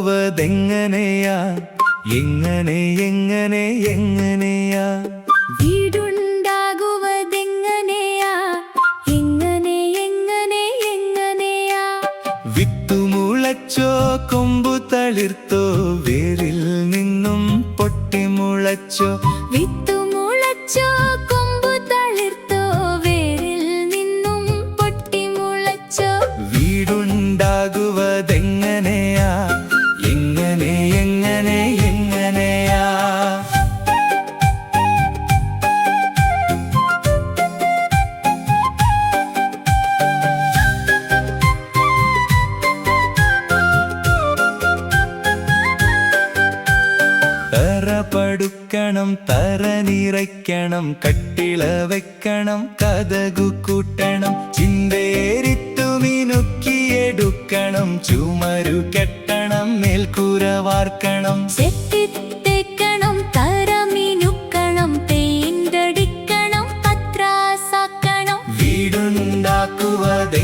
വീടുണ്ടാകുവതെങ്ങനെയാ എങ്ങനെ എങ്ങനെ എങ്ങനെയാ വീടുണ്ടാകുവതെങ്ങനെയാ എങ്ങനെ എങ്ങനെ എങ്ങനെയാ വിത്തുമുളച്ചോ കൊമ്പു തളിർത്തോ വേരിൽ നിന്നും പൊട്ടിമുളച്ചോ വിത്തുമുളച്ചോ കൊമ്പു തളിർത്തോ വേരിൽ നിന്നും പൊട്ടിമുളച്ചോ വീടുണ്ടാകുവതെങ്ങനെയാ എങ്ങനെ എങ്ങനെ എങ്ങനെയാ തറ പടുക്കണം തറ നിറയ്ക്കണം കട്ടിള വെക്കണം കതകു കൂട്ടണം ചിന്തയേരിത്തു മിനുക്കിയെടുക്കണം ചുമരു കെട്ടണം മേൽക്കൂര വാർക്കണം ചെത്തിത്തേക്കണം തറ മിനുക്കണം പെയിന്റടിക്കണം പത്രാസാക്കണം വീടുണ്ടാക്കുവതെ